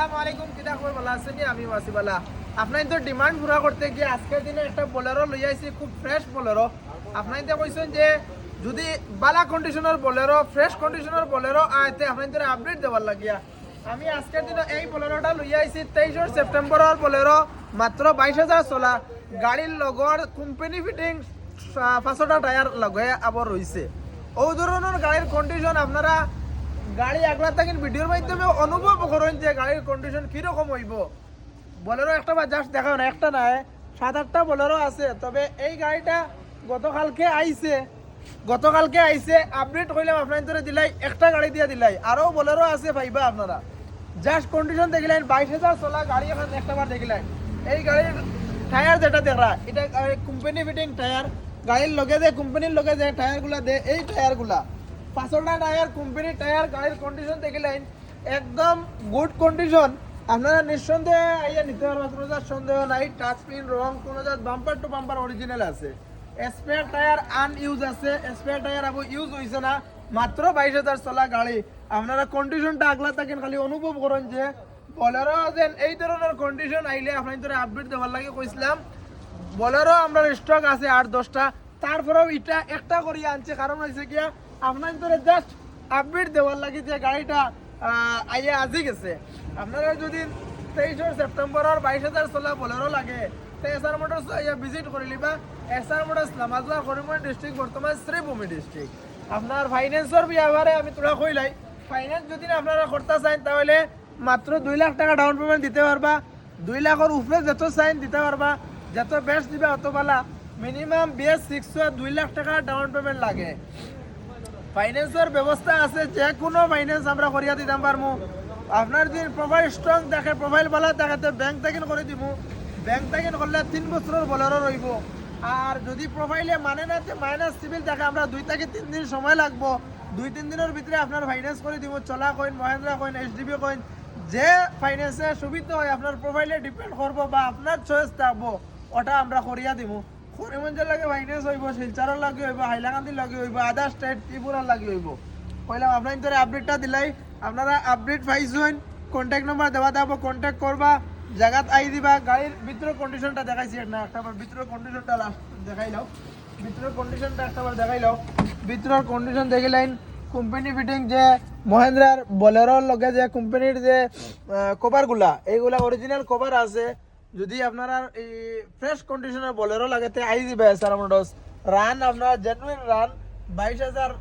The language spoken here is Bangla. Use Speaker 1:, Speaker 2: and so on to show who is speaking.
Speaker 1: আসসালামু আলাইকুম, কিদা খবর? ভালো আছেন? আমি ওয়াসিবালা। আপনার তো ডিমান্ড পুরা করতে গিয়ে আজকের দিনে একটা বোলেরো লই আইছি, খুব ফ্রেশ বোলেরো। আপনার তো কইছেন যে যদি বালা conditioner Bolero, fresh conditioner Bolero আইতে আপনার তো আপডেট দেওয়ার লাগিয়া আমি আজকের দিনে এই বোলেরোটা লই আইছি। 23 সেপ্টেম্বরের বোলেরো, মাত্র 22,000 চলা। গাড়ির লগর কোম্পানি ফিটিং 5টা টায়ার লগে আবার রয়েছে। ও ধরনের গাড়ির কন্ডিশন আপনারা গাড়ি একবার থাকেন ভিডিওর মাধ্যমে অনুভব করেন যে গাড়ির কন্ডিশন কিরকম হইব। বোলেরো একটা বা জাস্ট দেখাও না, একটা নাই 7-8টা বোলেরো আছে। তবে এই গাড়িটা গতকালকে আইছে আপডেট করলাম আপনার দিলাই, একটা গাড়ি দিয়ে দিলাই, আরও বোলেরো আছে ভাইবা আপনারা। জাস্ট কন্ডিশন দেখিলেন 22,000 চলা গাড়ি, এখন একটা বার দেখিলেন। এই গাড়ির টায়ার যেটা দেখা, এটা কোম্পানি ফিটিং টায়ার। গাড়ির লগে যে কোম্পানির লগে যে টায়ারগুলা দেয়, এই টায়ারগুলা 5টা টায়ার কোম্পানির টায়ার। গাড়ির কন্ডিশন দেখিলেন একদম গুড কন্ডিশন। আপনারা নিঃসন্দেহে আইয়া নিতে পারবেন, কোনো যার সন্দেহ নাই। টাচ স্ক্রিন রং, কোনো যার বাম্পার টু বাম্পার অরিজিনাল আছে। স্পেয়ার টায়ার আনইউজ আছে, স্পেয়ার টায়ার আবার ইউজ হয়েছে না। মাত্র 22,000 চলা গাড়ি। আপনারা কন্ডিশনটা আগলা থাকেন, খালি অনুভব করেন যে বোলেরো যেন এই ধরনের কন্ডিশন আইলে আপনার আপডেট দেওয়ার লাগে কইছিলাম। বোলেরো আমরা স্টক আছে 8-10টা, তারপরেও এটা একটা করিয়া আনছে। কারণ হয়েছে গিয়া আপনার জাস্ট আপডেট দেওয়ার লাগে যে গাড়িটা আইয়া আজি গেছে। আপনারা যদি 23 সেপ্টেম্বরের 22,000 চলা বোলেরো লাগে, তো এসআর মোটরস ভিজিট করে লিবা। এসআর মোটরস নামাজলা করিমগঞ্জ ডিস্ট্রিক্ট, বর্তমান শ্রীভূমি ডিস্ট্রিক্ট। আপনার ফাইন্যান্সের ব্যাপারে আমি তোরা কইলাই, ফাইন্যান্স যদি আপনারা করতে চান তাহলে মাত্র 2 লাখ টাকা ডাউন পেমেন্ট দিতে পারবা। 2 লাখের উপরে যত সাইন দিতে পারবা, যত বেস্ট দিবে অত পালা। মিনিমাম BS6 2 লাখ টাকা ডাউন পেমেন্ট লাগে। ফাইন্যান্সের ব্যবস্থা আছে, যে কোনো ফাইন্যান্স আমরা করিয়া দিতাম পারবো। আপনার যদি প্রোফাইল স্ট্রং দেখে, প্রোফাইল ভালো দেখাতে ব্যাংক থেকে করে দিব। ব্যাংক থেকে করলে 3 বছরের বোলেরো রইব। আর যদি প্রোফাইলে মানে না, মাইনাস সিভিল দেখে, আমরা 2 থেকে 3 দিন সময় লাগবো। 2-3 দিনের ভিতরে আপনার ফাইন্যান্স করে দিব। চলা coin, Mahindra coin, HDB coin, যে ফাইন্যান্সের সুবিধা হয় আপনার প্রোফাইলে ডিপেন্ড করবো বা আপনার চয়েস থাকবো, ওটা আমরা করিয়া দিব। করিমগঞ্জের লাগে ফাইন্যান্স হইব, শিলচরের লাগে হইব, হাইলাকান্দির লাগে হইব, আদার স্টেট ত্রিপুরার লাগে হইব। কইলাম আপনার আপডেটটা দিলাই, আপনারা আপডেট পাইছেন। কন্ট্যাক্ট নাম্বার দেওয়া থাকবো, কন্ট্যাক্ট করবা, জায়গাত আই দিবা। গাড়ির ভিতরের কন্ডিশনটা দেখাইছি না, একটাবার ভিতরের কন্ডিশনটা লাস্ট দেখাই লাও। ভিতরের কন্ডিশনটা একটাবার দেখাই লাও। ভিতরের কন্ডিশন দেখিলেন কোম্পানি ফিটিং যে মহেন্দ্রার বোলেরোর লগে যে কোম্পানির যে কভারগুলা, এইগুলা অরিজিনাল কভার আছে। যদি আপনারা এই ফ্রেশ কন্ডিশনের বোলেরো লাগে, আই দিবে এসআর মোটরস। রান আপনার জেনুইন রান 22,000